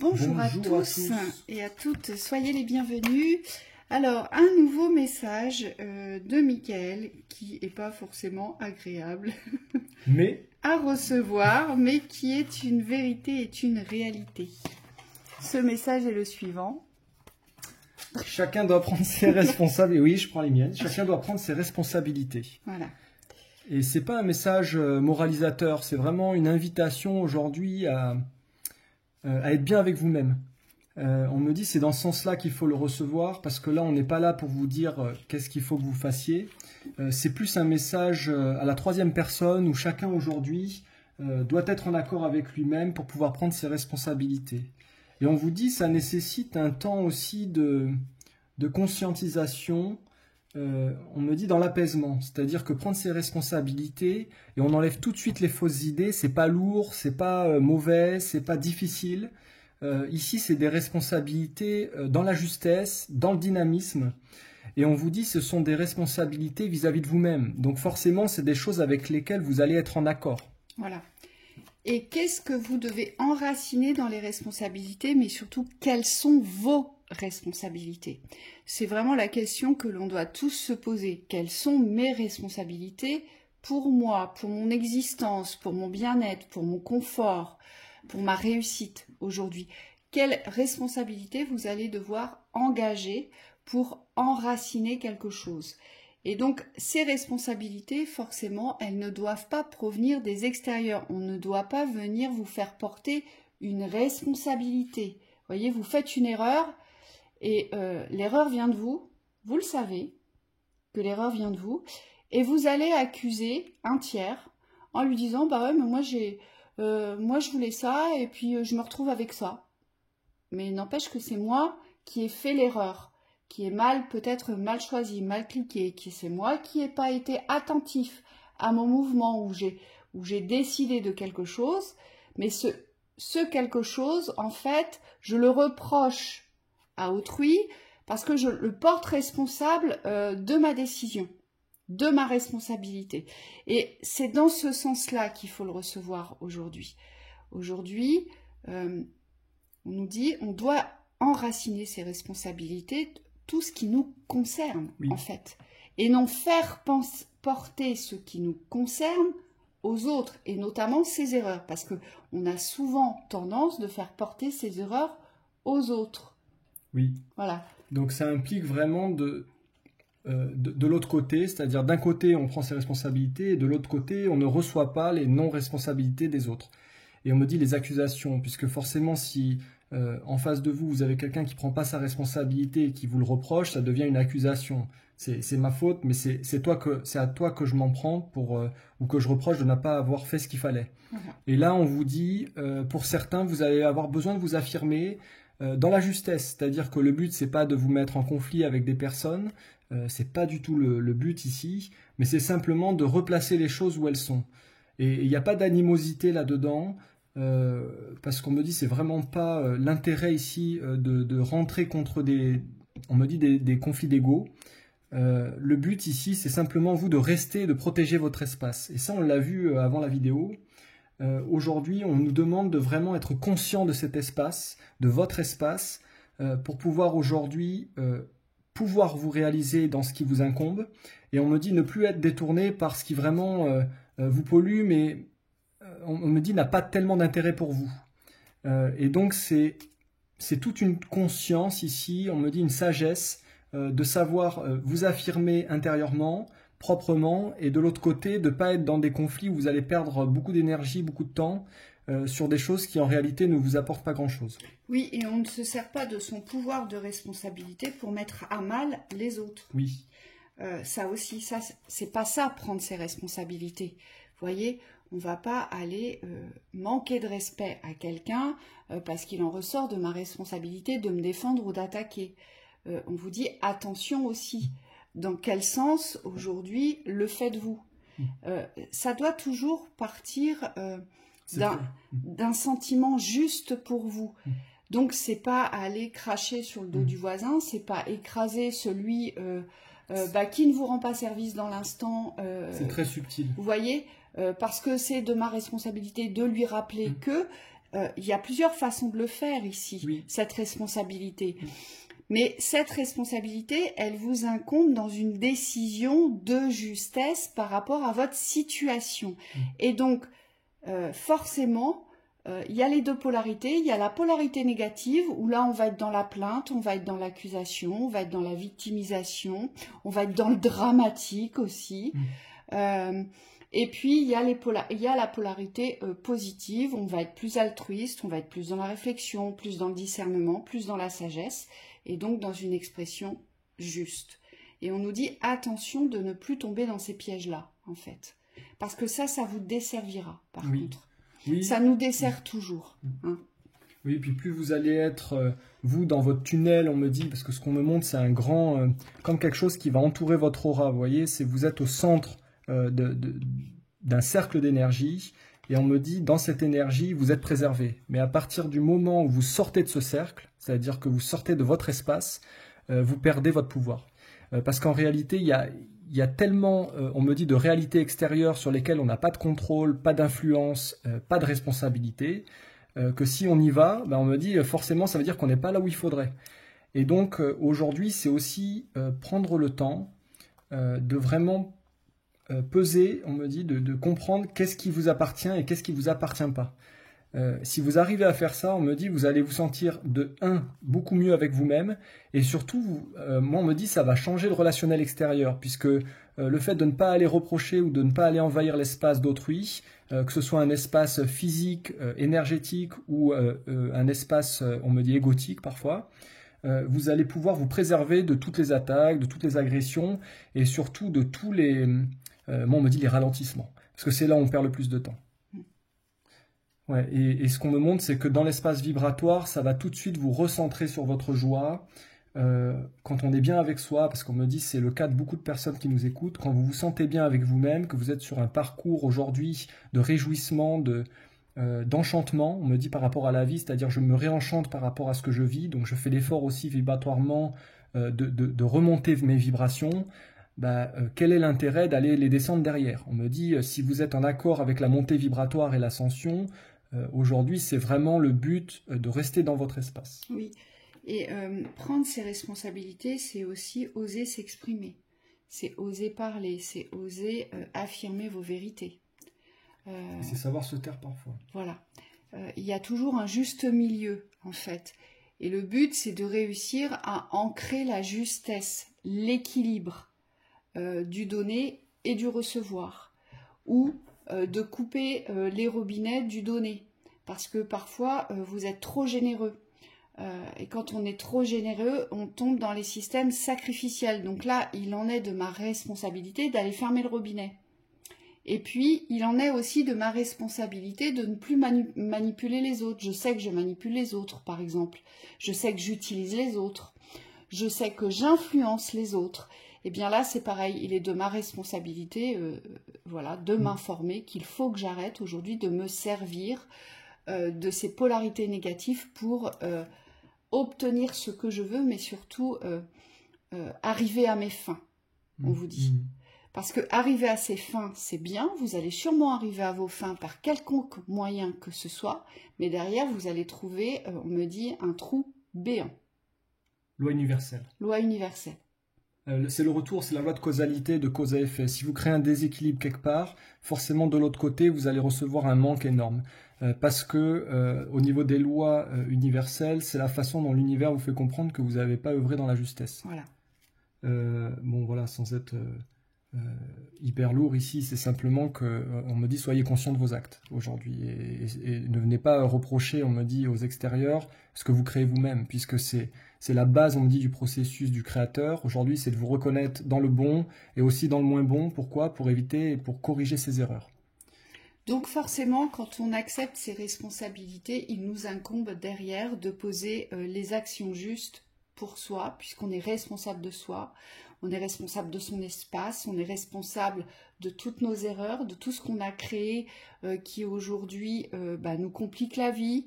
Bonjour à tous et à toutes, soyez les bienvenus. Alors, un nouveau message de Michael qui n'est pas forcément agréable à recevoir, mais qui est une vérité, est une réalité. Ce message est le suivant. Chacun doit prendre ses responsabilités. Oui, je prends les miennes. Chacun doit prendre ses responsabilités. Voilà. Et c'est pas un message moralisateur, c'est vraiment une invitation aujourd'hui à être bien avec vous-même. On me dit c'est dans ce sens-là qu'il faut le recevoir, parce que là on n'est pas là pour vous dire qu'est-ce qu'il faut que vous fassiez. C'est plus un message à la troisième personne où chacun aujourd'hui doit être en accord avec lui-même pour pouvoir prendre ses responsabilités. Et on vous dit ça nécessite un temps aussi de conscientisation. On me dit dans l'apaisement, c'est-à-dire que prendre ses responsabilités et on enlève tout de suite les fausses idées, c'est pas lourd, c'est pas mauvais, c'est pas difficile. Ici, c'est des responsabilités dans la justesse, dans le dynamisme, et on vous dit ce sont des responsabilités vis-à-vis de vous-même. Donc forcément, c'est des choses avec lesquelles vous allez être en accord. Voilà. Et qu'est-ce que vous devez enraciner dans les responsabilités, mais surtout, quelles sont vos responsabilités? C'est vraiment la question que l'on doit tous se poser. Quelles sont mes responsabilités pour moi, pour mon existence, pour mon bien-être, pour mon confort, pour ma réussite aujourd'hui? Quelles responsabilités vous allez devoir engager pour enraciner quelque chose? Et donc, ces responsabilités, forcément, elles ne doivent pas provenir des extérieurs. On ne doit pas venir vous faire porter une responsabilité. Vous voyez, vous faites une erreur et l'erreur vient de vous. Vous le savez que l'erreur vient de vous. Et vous allez accuser un tiers en lui disant « Bah ouais, mais moi je voulais ça et puis je me retrouve avec ça. » Mais n'empêche que c'est moi qui ai fait l'erreur, qui est peut-être mal choisi, mal cliqué, c'est moi qui n'ai pas été attentif à mon mouvement où j'ai décidé de quelque chose, mais ce quelque chose, en fait, je le reproche à autrui parce que je le porte responsable de ma décision, de ma responsabilité. Et c'est dans ce sens-là qu'il faut le recevoir aujourd'hui. Aujourd'hui, on nous dit on doit enraciner ses responsabilités, tout ce qui nous concerne, oui, en fait, et non faire porter ce qui nous concerne aux autres, et notamment ses erreurs, parce qu'on a souvent tendance de faire porter ses erreurs aux autres. Oui. Voilà. Donc ça implique vraiment de l'autre côté, c'est-à-dire d'un côté on prend ses responsabilités, et de l'autre côté on ne reçoit pas les non-responsabilités des autres. Et on me dit les accusations, puisque forcément si en face de vous, vous avez quelqu'un qui ne prend pas sa responsabilité et qui vous le reproche, ça devient une accusation. C'est ma faute, mais c'est à toi que je m'en prends ou que je reproche de ne pas avoir fait ce qu'il fallait. Et là, on vous dit, pour certains, vous allez avoir besoin de vous affirmer dans la justesse. C'est-à-dire que le but, c'est pas de vous mettre en conflit avec des personnes, c'est pas du tout le but ici, mais c'est simplement de replacer les choses où elles sont. Et il n'y a pas d'animosité là-dedans. Parce qu'on me dit c'est vraiment pas l'intérêt ici de rentrer contre des conflits d'ego. Le but ici c'est simplement vous de rester, de protéger votre espace, et ça on l'a vu avant la vidéo. Aujourd'hui on nous demande de vraiment être conscient de cet espace, de votre espace, pour pouvoir aujourd'hui pouvoir vous réaliser dans ce qui vous incombe, et on me dit ne plus être détourné par ce qui vraiment vous pollue, mais on me dit n'a pas tellement d'intérêt pour vous. Et donc c'est toute une conscience ici, on me dit une sagesse de savoir vous affirmer intérieurement, proprement, et de l'autre côté de ne pas être dans des conflits où vous allez perdre beaucoup d'énergie, beaucoup de temps sur des choses qui en réalité ne vous apportent pas grand-chose. Oui, et on ne se sert pas de son pouvoir de responsabilité pour mettre à mal les autres. Oui. Ça aussi, ça c'est pas ça, prendre ses responsabilités. Vous voyez, on ne va pas aller manquer de respect à quelqu'un parce qu'il en ressort de ma responsabilité de me défendre ou d'attaquer. On vous dit attention aussi. Dans quel sens aujourd'hui le faites-vous? Ça doit toujours partir d'un sentiment juste pour vous. Donc c'est pas aller cracher sur le dos du voisin, c'est pas écraser celui qui ne vous rend pas service dans l'instant. C'est très subtil. Vous voyez, parce que c'est de ma responsabilité de lui rappeler que il y a plusieurs façons de le faire ici, Oui. cette responsabilité. Mais cette responsabilité, elle vous incombe dans une décision de justesse par rapport à votre situation. Et donc, forcément, il y a les deux polarités. Il y a la polarité négative, où là, on va être dans la plainte, on va être dans l'accusation, on va être dans la victimisation, on va être dans le dramatique aussi. Et puis, il y a la polarité positive, on va être plus altruiste, on va être plus dans la réflexion, plus dans le discernement, plus dans la sagesse, et donc dans une expression juste. Et on nous dit attention de ne plus tomber dans ces pièges-là, en fait. Parce que ça vous desservira, par contre. Oui. Ça nous dessert toujours. Hein. Oui, puis plus vous allez être, vous, dans votre tunnel, on me dit, parce que ce qu'on me montre, c'est un grand, comme quelque chose qui va entourer votre aura, vous voyez, vous êtes au centre d'un cercle d'énergie, et on me dit, dans cette énergie, vous êtes préservé. Mais à partir du moment où vous sortez de ce cercle, c'est-à-dire que vous sortez de votre espace, vous perdez votre pouvoir. Parce qu'en réalité, il y a tellement, on me dit, de réalités extérieures sur lesquelles on n'a pas de contrôle, pas d'influence, pas de responsabilité, que si on y va, on me dit, forcément, ça veut dire qu'on n'est pas là où il faudrait. Et donc, aujourd'hui, c'est aussi prendre le temps de vraiment peser, on me dit, de comprendre qu'est-ce qui vous appartient et qu'est-ce qui vous appartient pas. Si vous arrivez à faire ça, on me dit, vous allez vous sentir beaucoup mieux avec vous-même, et surtout, moi on me dit, ça va changer le relationnel extérieur, puisque le fait de ne pas aller reprocher ou de ne pas aller envahir l'espace d'autrui, que ce soit un espace physique, énergétique ou un espace, on me dit, égotique parfois, vous allez pouvoir vous préserver de toutes les attaques, de toutes les agressions, et surtout de tous les, moi on me dit, les ralentissements, parce que c'est là où on perd le plus de temps. Ouais, et ce qu'on me montre, c'est que dans l'espace vibratoire, ça va tout de suite vous recentrer sur votre joie. Quand on est bien avec soi, parce qu'on me dit, c'est le cas de beaucoup de personnes qui nous écoutent, quand vous vous sentez bien avec vous-même, que vous êtes sur un parcours aujourd'hui de réjouissement, d'enchantement, on me dit par rapport à la vie, c'est-à-dire je me réenchante par rapport à ce que je vis, donc je fais l'effort aussi vibratoirement de remonter mes vibrations. Quel est l'intérêt d'aller les descendre derrière? On me dit, si vous êtes en accord avec la montée vibratoire et l'ascension, aujourd'hui, c'est vraiment le but de rester dans votre espace. Oui, et prendre ses responsabilités, c'est aussi oser s'exprimer, c'est oser parler, c'est oser affirmer vos vérités. C'est savoir se taire parfois. Voilà, il y a toujours un juste milieu, en fait. Et le but, c'est de réussir à ancrer la justesse, l'équilibre du donner et du recevoir, ou de couper les robinets du donner, parce que parfois vous êtes trop généreux, et quand on est trop généreux, on tombe dans les systèmes sacrificiels. Donc là, il en est de ma responsabilité d'aller fermer le robinet. Et puis, il en est aussi de ma responsabilité de ne plus manipuler les autres. Je sais que je manipule les autres, par exemple. Je sais que j'utilise les autres. Je sais que j'influence les autres. Eh bien là, c'est pareil, il est de ma responsabilité de m'informer qu'il faut que j'arrête aujourd'hui de me servir de ces polarités négatives pour obtenir ce que je veux, mais surtout arriver à mes fins, on vous dit. Parce que arriver à ses fins, c'est bien, vous allez sûrement arriver à vos fins par quelconque moyen que ce soit, mais derrière, vous allez trouver, on me dit, un trou béant. Loi universelle. Loi universelle. C'est le retour, c'est la loi de causalité, de cause à effet. Si vous créez un déséquilibre quelque part, forcément de l'autre côté, vous allez recevoir un manque énorme. Parce que au niveau des lois universelles, c'est la façon dont l'univers vous fait comprendre que vous n'avez pas œuvré dans la justesse. Voilà. Voilà, sans être hyper lourd ici, c'est simplement que on me dit soyez conscient de vos actes aujourd'hui et ne venez pas reprocher, on me dit, aux extérieurs ce que vous créez vous-même, puisque c'est la base, on me dit, du processus du créateur. Aujourd'hui, c'est de vous reconnaître dans le bon et aussi dans le moins bon. Pourquoi? Pour éviter et pour corriger ses erreurs. Donc forcément, quand on accepte ses responsabilités, il nous incombe derrière de poser les actions justes pour soi, puisqu'on est responsable de soi, on est responsable de son espace, on est responsable de toutes nos erreurs, de tout ce qu'on a créé qui aujourd'hui nous complique la vie,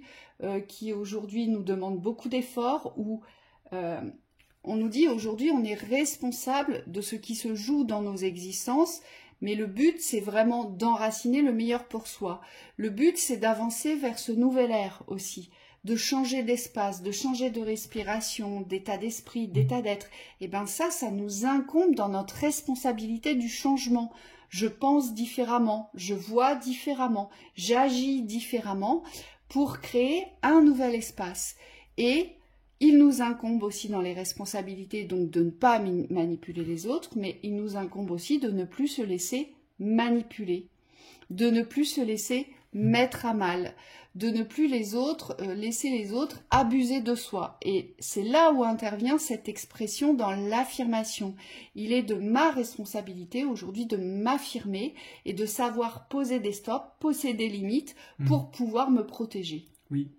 qui aujourd'hui nous demande beaucoup d'efforts, ou on nous dit aujourd'hui on est responsable de ce qui se joue dans nos existences, Mais le but, c'est vraiment d'enraciner le meilleur pour soi. Le but, c'est d'avancer vers ce nouvel ère aussi, de changer d'espace, de changer de respiration, d'état d'esprit, d'état d'être. Et bien ça nous incombe dans notre responsabilité du changement. Je pense différemment, je vois différemment, j'agis différemment pour créer un nouvel espace. Et il nous incombe aussi dans les responsabilités donc de ne pas manipuler les autres, mais il nous incombe aussi de ne plus se laisser manipuler, de ne plus se laisser mettre à mal, de ne plus laisser les autres abuser de soi. Et c'est là où intervient cette expression dans l'affirmation. Il est de ma responsabilité aujourd'hui de m'affirmer et de savoir poser des stops, poser des limites pour pouvoir me protéger. Oui,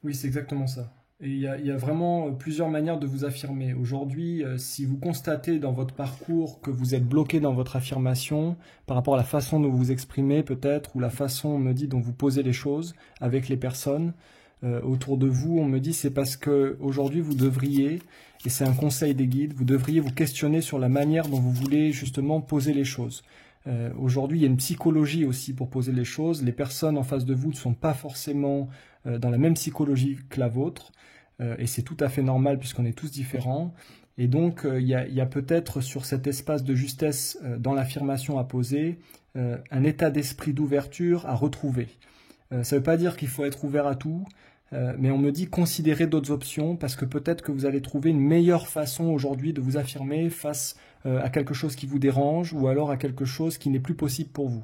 oui, c'est exactement ça. Et il y a vraiment plusieurs manières de vous affirmer. Aujourd'hui, si vous constatez dans votre parcours que vous êtes bloqué dans votre affirmation par rapport à la façon dont vous vous exprimez peut-être, ou la façon, on me dit, dont vous posez les choses avec les personnes autour de vous, on me dit c'est parce que aujourd'hui vous devriez, et c'est un conseil des guides, vous devriez vous questionner sur la manière dont vous voulez justement poser les choses. Aujourd'hui, il y a une psychologie aussi pour poser les choses. Les personnes en face de vous ne sont pas forcément dans la même psychologie que la vôtre. Et c'est tout à fait normal puisqu'on est tous différents. Et donc, il y a peut-être sur cet espace de justesse dans l'affirmation à poser, un état d'esprit d'ouverture à retrouver. Ça ne veut pas dire qu'il faut être ouvert à tout, mais on me dit considérez d'autres options parce que peut-être que vous allez trouver une meilleure façon aujourd'hui de vous affirmer face à quelque chose qui vous dérange ou alors à quelque chose qui n'est plus possible pour vous.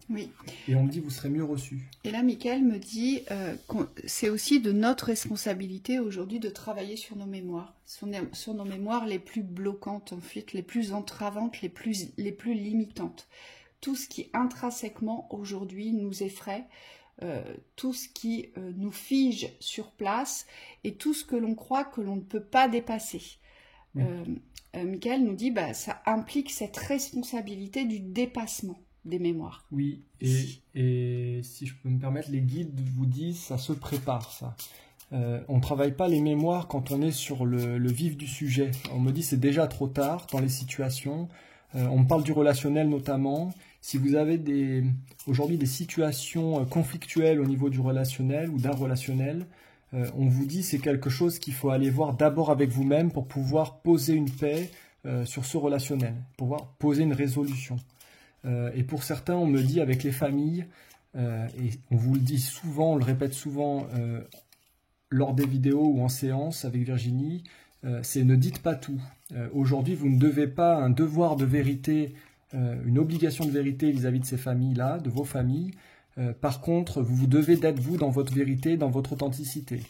Oui. Et on me dit vous serez mieux reçu. Et là, Michael me dit que c'est aussi de notre responsabilité aujourd'hui de travailler sur nos mémoires, sur nos mémoires les plus bloquantes en fait, les plus entravantes, les plus limitantes. Tout ce qui intrinsèquement aujourd'hui nous effraie, tout ce qui nous fige sur place et tout ce que l'on croit que l'on ne peut pas dépasser. Oui. Michael nous dit ça implique cette responsabilité du dépassement des mémoires. Oui, et si je peux me permettre, les guides vous disent ça se prépare ça. On ne travaille pas les mémoires quand on est sur le vif du sujet. On me dit c'est déjà trop tard dans les situations. On me parle du relationnel notamment. Si vous avez aujourd'hui des situations conflictuelles au niveau du relationnel ou d'un relationnel, on vous dit c'est quelque chose qu'il faut aller voir d'abord avec vous-même pour pouvoir poser une paix sur ce relationnel, pour pouvoir poser une résolution. Et pour certains, on me dit avec les familles, et on vous le dit souvent, on le répète souvent lors des vidéos ou en séance avec Virginie, c'est ne dites pas tout. Aujourd'hui, vous ne devez pas un devoir de vérité, une obligation de vérité vis-à-vis de ces familles-là, de vos familles. Par contre, vous devez d'être vous dans votre vérité, dans votre authenticité.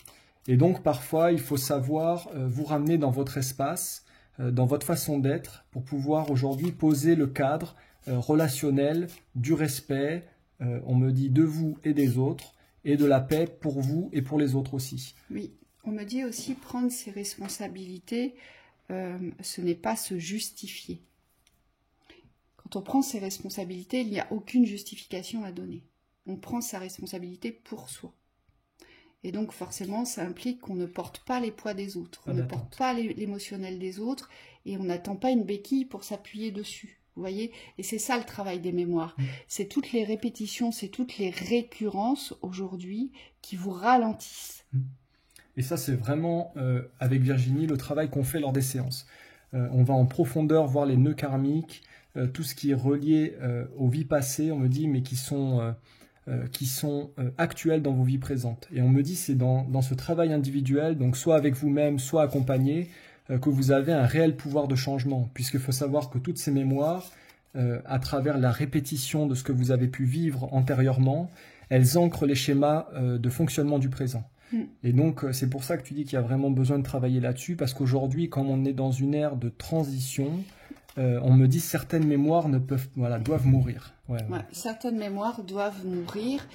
Et donc, parfois, il faut savoir vous ramener dans votre espace, dans votre façon d'être, pour pouvoir aujourd'hui poser le cadre relationnel, du respect, on me dit de vous et des autres, et de la paix pour vous et pour les autres aussi. Oui, on me dit aussi prendre ses responsabilités, ce n'est pas se justifier. Quand on prend ses responsabilités, il n'y a aucune justification à donner. On prend sa responsabilité pour soi. Et donc forcément, ça implique qu'on ne porte pas les poids des autres, on ne porte pas l'émotionnel des autres, et on n'attend pas une béquille pour s'appuyer dessus. Vous voyez, et c'est ça le travail des mémoires. C'est toutes les répétitions, c'est toutes les récurrences aujourd'hui qui vous ralentissent. Et ça, c'est vraiment, avec Virginie, le travail qu'on fait lors des séances. On va en profondeur voir les nœuds karmiques, tout ce qui est relié aux vies passées, on me dit, mais qui sont actuels dans vos vies présentes. Et on me dit, c'est dans ce travail individuel, donc soit avec vous-même, soit accompagné, que vous avez un réel pouvoir de changement, puisqu'il faut savoir que toutes ces mémoires, à travers la répétition de ce que vous avez pu vivre antérieurement, elles ancrent les schémas de fonctionnement du présent. Et donc, c'est pour ça que tu dis qu'il y a vraiment besoin de travailler là-dessus, parce qu'aujourd'hui, quand on est dans une ère de transition, on me dit certaines mémoires doivent mourir. Ouais. Certaines mémoires doivent mourir.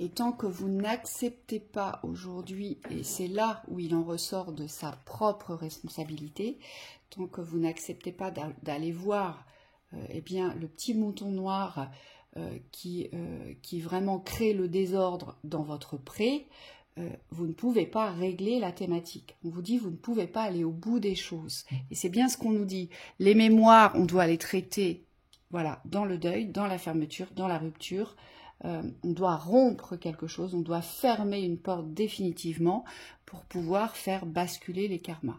Et tant que vous n'acceptez pas aujourd'hui, et c'est là où il en ressort de sa propre responsabilité, tant que vous n'acceptez pas d'aller voir le petit mouton noir qui vraiment crée le désordre dans votre pré, vous ne pouvez pas régler la thématique. On vous dit vous ne pouvez pas aller au bout des choses. Et c'est bien ce qu'on nous dit. Les mémoires, on doit les traiter voilà, dans le deuil, dans la fermeture, dans la rupture. On doit rompre quelque chose, on doit fermer une porte définitivement pour pouvoir faire basculer les karmas.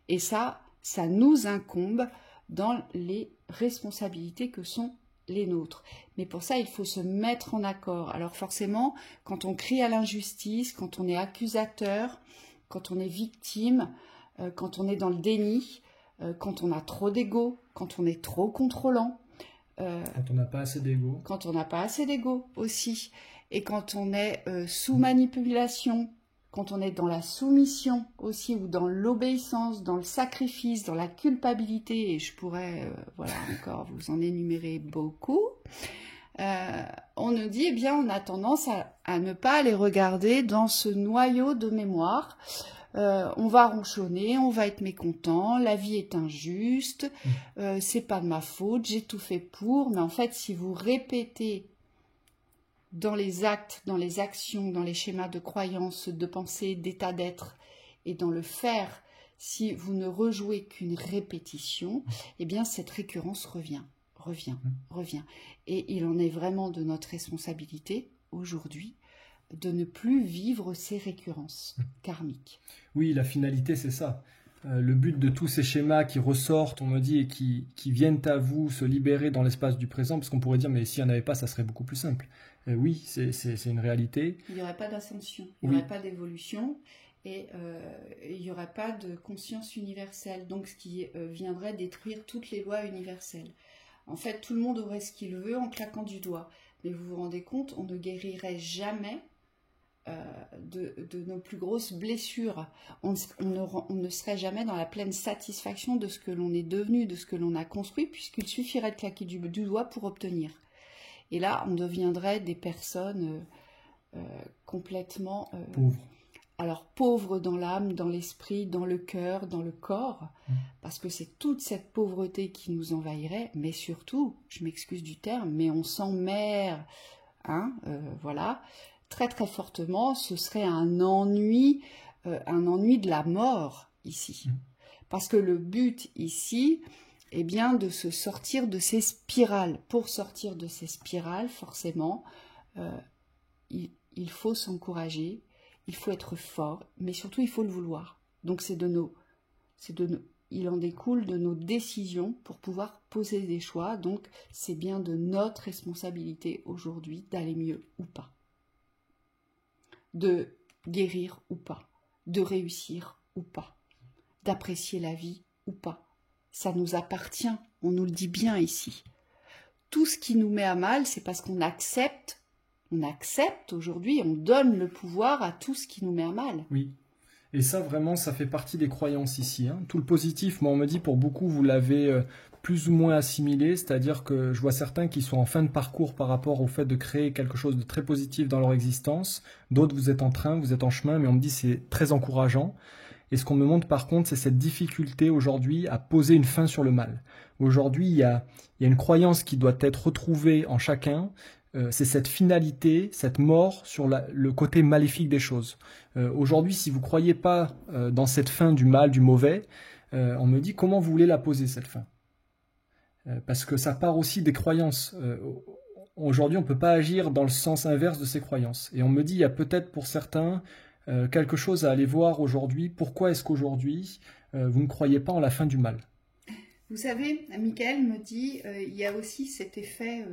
Et ça nous incombe dans les responsabilités que sont les nôtres. Mais pour ça, il faut se mettre en accord. Alors forcément, quand on crie à l'injustice, quand on est accusateur, quand on est victime, quand on est dans le déni, quand on a trop d'ego, quand on est trop contrôlant, quand on n'a pas assez d'ego. Quand on n'a pas assez d'ego aussi. Et quand on est sous manipulation, quand on est dans la soumission aussi, ou dans l'obéissance, dans le sacrifice, dans la culpabilité, et je pourrais, voilà, encore vous en énumérer beaucoup, on nous dit, eh bien, on a tendance à ne pas les regarder dans ce noyau de mémoire. On va ronchonner, on va être mécontent, la vie est injuste, c'est pas de ma faute, j'ai tout fait pour. Mais en fait, si vous répétez dans les actes, dans les actions, dans les schémas de croyance, de pensée, d'état d'être, et dans le faire, si vous ne rejouez qu'une répétition, eh bien cette récurrence revient. Et il en est vraiment de notre responsabilité aujourd'hui de ne plus vivre ces récurrences karmiques. Oui, la finalité, c'est ça. Le but de tous ces schémas qui ressortent, on me dit, et qui viennent à vous se libérer dans l'espace du présent, parce qu'on pourrait dire, mais s'il n'y en avait pas, ça serait beaucoup plus simple. Oui, c'est une réalité. Il n'y aurait pas d'ascension, il n'y aurait pas d'évolution, et il n'y aurait pas de conscience universelle, donc ce qui viendrait détruire toutes les lois universelles. En fait, tout le monde aurait ce qu'il veut en claquant du doigt. Mais vous vous rendez compte, on ne guérirait jamais de nos plus grosses blessures. On ne serait jamais dans la pleine satisfaction de ce que l'on est devenu, de ce que l'on a construit, puisqu'il suffirait de claquer du doigt pour obtenir. Et là, on deviendrait des personnes complètement pauvres. Alors pauvres dans l'âme, dans l'esprit, dans le cœur, dans le corps, parce que c'est toute cette pauvreté qui nous envahirait, mais surtout, je m'excuse du terme, mais on s'emmerde, voilà, très très fortement, ce serait un ennui de la mort ici. Parce que le but ici est bien de se sortir de ces spirales. Pour sortir de ces spirales, forcément, il faut s'encourager, il faut être fort, mais surtout il faut le vouloir. Donc il en découle de nos décisions pour pouvoir poser des choix. Donc c'est bien de notre responsabilité aujourd'hui d'aller mieux ou pas, de guérir ou pas, de réussir ou pas, d'apprécier la vie ou pas. Ça nous appartient, on nous le dit bien ici. Tout ce qui nous met à mal, c'est parce qu'on accepte aujourd'hui, on donne le pouvoir à tout ce qui nous met à mal. Oui, et ça vraiment, ça fait partie des croyances ici. Tout le positif, moi on me dit pour beaucoup, vous l'avez plus ou moins assimilé, c'est-à-dire que je vois certains qui sont en fin de parcours par rapport au fait de créer quelque chose de très positif dans leur existence. D'autres, vous êtes en chemin, mais on me dit c'est très encourageant. Et ce qu'on me montre par contre, c'est cette difficulté aujourd'hui à poser une fin sur le mal. Aujourd'hui, il y a une croyance qui doit être retrouvée en chacun. C'est cette finalité, cette mort sur le côté maléfique des choses. Aujourd'hui, si vous ne croyez pas dans cette fin du mal, du mauvais, on me dit comment vous voulez la poser cette fin. Parce que ça part aussi des croyances. Aujourd'hui, on ne peut pas agir dans le sens inverse de ces croyances. Et on me dit, il y a peut-être pour certains quelque chose à aller voir aujourd'hui. Pourquoi est-ce qu'aujourd'hui, vous ne croyez pas en la fin du mal? Vous savez, Michael me dit, il y a aussi cet effet...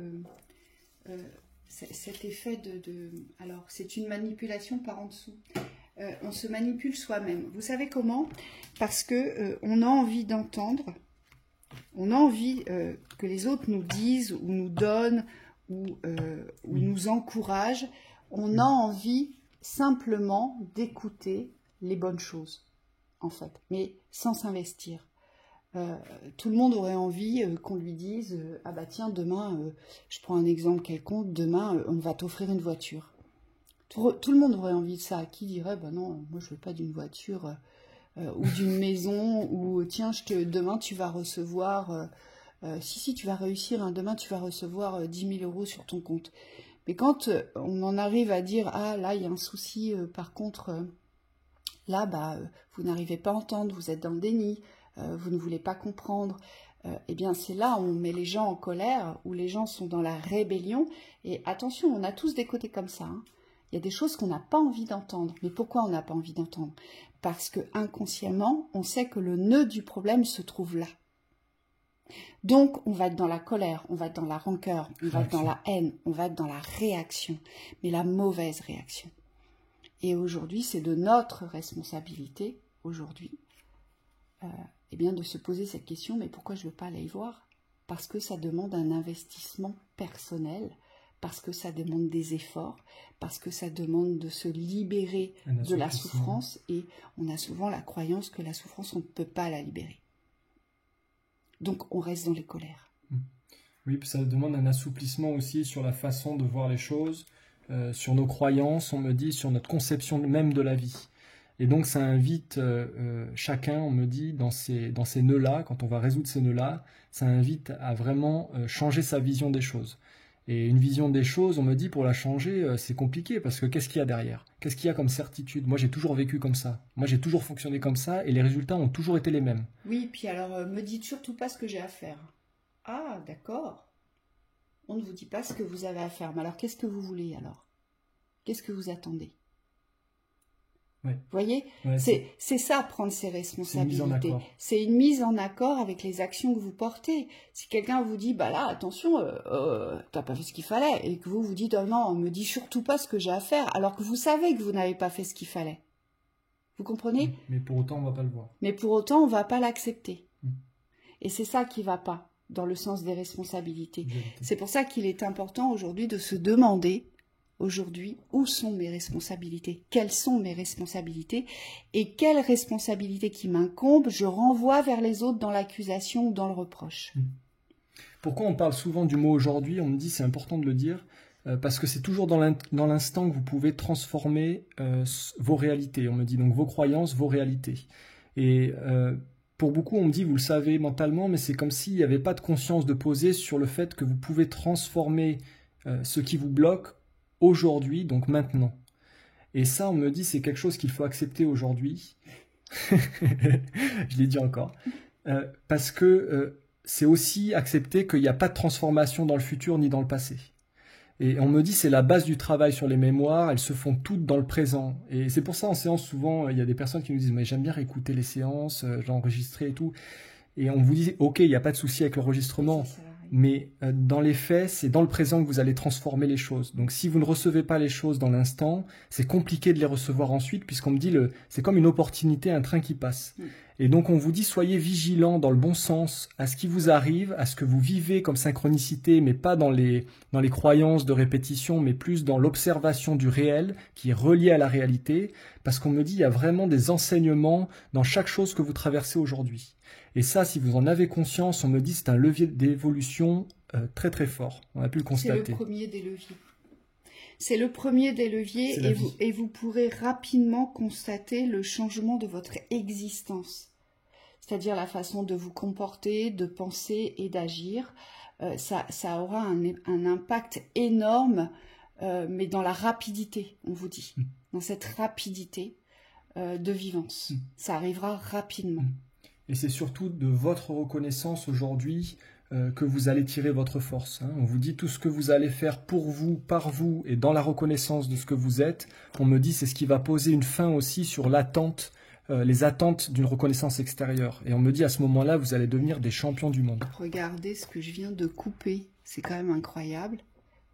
alors c'est une manipulation par en dessous. On se manipule soi-même. Vous savez comment? Parce que on a envie d'entendre, on a envie que les autres nous disent ou nous donnent ou nous encouragent. On a envie simplement d'écouter les bonnes choses, en fait, mais sans s'investir. Tout le monde aurait envie qu'on lui dise ah bah tiens, demain, je prends un exemple quelconque, demain on va t'offrir une voiture. Tout le monde aurait envie de ça. Qui dirait bah non, moi je veux pas d'une voiture ou d'une maison, ou tiens, demain tu vas recevoir si tu vas réussir, demain tu vas recevoir 10 000 € sur ton compte. Mais quand on en arrive à dire ah là il y a un souci, par contre là bah vous n'arrivez pas à entendre, vous êtes dans le déni, vous ne voulez pas comprendre, eh bien c'est là où on met les gens en colère, où les gens sont dans la rébellion. Et attention, on a tous des côtés comme ça, hein. Il y a des choses qu'on n'a pas envie d'entendre. Mais pourquoi on n'a pas envie d'entendre? Parce que inconsciemment, on sait que le nœud du problème se trouve là. Donc, on va être dans la colère, on va être dans la rancœur, on va être dans la haine, on va être dans la réaction, mais la mauvaise réaction. Et aujourd'hui, c'est de notre responsabilité, aujourd'hui, eh bien, de se poser cette question, mais pourquoi je ne veux pas aller y voir? Parce que ça demande un investissement personnel, parce que ça demande des efforts, parce que ça demande de se libérer de la souffrance, et on a souvent la croyance que la souffrance, on ne peut pas la libérer. Donc on reste dans les colères. Oui, puis ça demande un assouplissement aussi sur la façon de voir les choses, sur nos croyances, on me dit, sur notre conception même de la vie. Et donc ça invite chacun, on me dit, dans ces nœuds-là, quand on va résoudre ces nœuds-là, ça invite à vraiment changer sa vision des choses. Et une vision des choses, on me dit, pour la changer, c'est compliqué, parce que qu'est-ce qu'il y a derrière? Qu'est-ce qu'il y a comme certitude? Moi, j'ai toujours vécu comme ça. Moi, j'ai toujours fonctionné comme ça, et les résultats ont toujours été les mêmes. Oui, puis alors, me dites surtout pas ce que j'ai à faire. Ah, d'accord. On ne vous dit pas ce que vous avez à faire. Mais alors, qu'est-ce que vous voulez, alors? Qu'est-ce que vous attendez? Ouais. Vous voyez, ouais, c'est ça, prendre ses responsabilités. C'est une mise en accord avec les actions que vous portez. Si quelqu'un vous dit, bah là, attention, t'as pas fait ce qu'il fallait, et que vous dites, oh non, on me dit surtout pas ce que j'ai à faire, alors que vous savez que vous n'avez pas fait ce qu'il fallait. Vous comprenez? Mais pour autant, on va pas le voir. Mais pour autant, on va pas l'accepter. Et c'est ça qui va pas, dans le sens des responsabilités. C'est pour ça qu'il est important aujourd'hui de se demander, aujourd'hui, où sont mes responsabilités? Quelles sont mes responsabilités? Et quelles responsabilités qui m'incombent, je renvoie vers les autres dans l'accusation ou dans le reproche. Pourquoi on parle souvent du mot aujourd'hui? On me dit, c'est important de le dire, parce que c'est toujours dans l'instant que vous pouvez transformer vos réalités. On me dit donc vos croyances, vos réalités. Et pour beaucoup, on me dit, vous le savez mentalement, mais c'est comme s'il n'y avait pas de conscience de poser sur le fait que vous pouvez transformer ce qui vous bloque aujourd'hui, donc maintenant. Et ça, on me dit, c'est quelque chose qu'il faut accepter aujourd'hui. Je l'ai dit encore. Parce que c'est aussi accepter qu'il n'y a pas de transformation dans le futur ni dans le passé. Et on me dit, c'est la base du travail sur les mémoires, elles se font toutes dans le présent. Et c'est pour ça, en séance, souvent, il y a des personnes qui nous disent, mais j'aime bien réécouter les séances, j'ai enregistré et tout. Et on vous dit, ok, il n'y a pas de souci avec l'enregistrement. Mais dans les faits, c'est dans le présent que vous allez transformer les choses. Donc si vous ne recevez pas les choses dans l'instant, c'est compliqué de les recevoir ensuite, puisqu'on me dit, c'est comme une opportunité, un train qui passe. Et donc on vous dit, soyez vigilants dans le bon sens à ce qui vous arrive, à ce que vous vivez comme synchronicité, mais pas dans les croyances de répétition, mais plus dans l'observation du réel, qui est relié à la réalité, parce qu'on me dit, il y a vraiment des enseignements dans chaque chose que vous traversez aujourd'hui. Et ça, si vous en avez conscience, on me dit c'est un levier d'évolution très très fort. On a pu le constater. C'est le premier des leviers. C'est le premier des leviers et vous pourrez rapidement constater le changement de votre existence. C'est-à-dire la façon de vous comporter, de penser et d'agir. Ça aura un impact énorme, mais dans la rapidité, on vous dit. Dans cette rapidité de vivance. Ça arrivera rapidement. Et c'est surtout de votre reconnaissance aujourd'hui que vous allez tirer votre force. On vous dit tout ce que vous allez faire pour vous, par vous, et dans la reconnaissance de ce que vous êtes. On me dit c'est ce qui va poser une fin aussi sur l'attente, les attentes d'une reconnaissance extérieure. Et on me dit à ce moment-là, vous allez devenir des champions du monde. Regardez ce que je viens de couper. C'est quand même incroyable.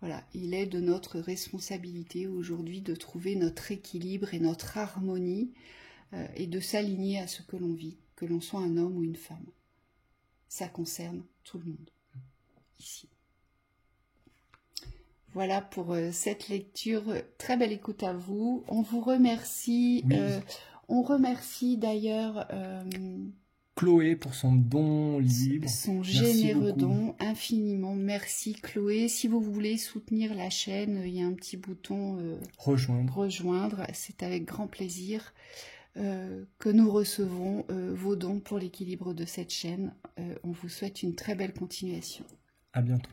Voilà, il est de notre responsabilité aujourd'hui de trouver notre équilibre et notre harmonie et de s'aligner à ce que l'on vit. Que l'on soit un homme ou une femme. Ça concerne tout le monde, ici. Voilà pour cette lecture. Très belle écoute à vous. On vous remercie. Oui. On remercie d'ailleurs Chloé pour son don libre. Son généreux don, infiniment. Merci Chloé. Si vous voulez soutenir la chaîne, il y a un petit bouton rejoindre. C'est avec grand plaisir. Que nous recevrons vos dons pour l'équilibre de cette chaîne. On vous souhaite une très belle continuation. À bientôt.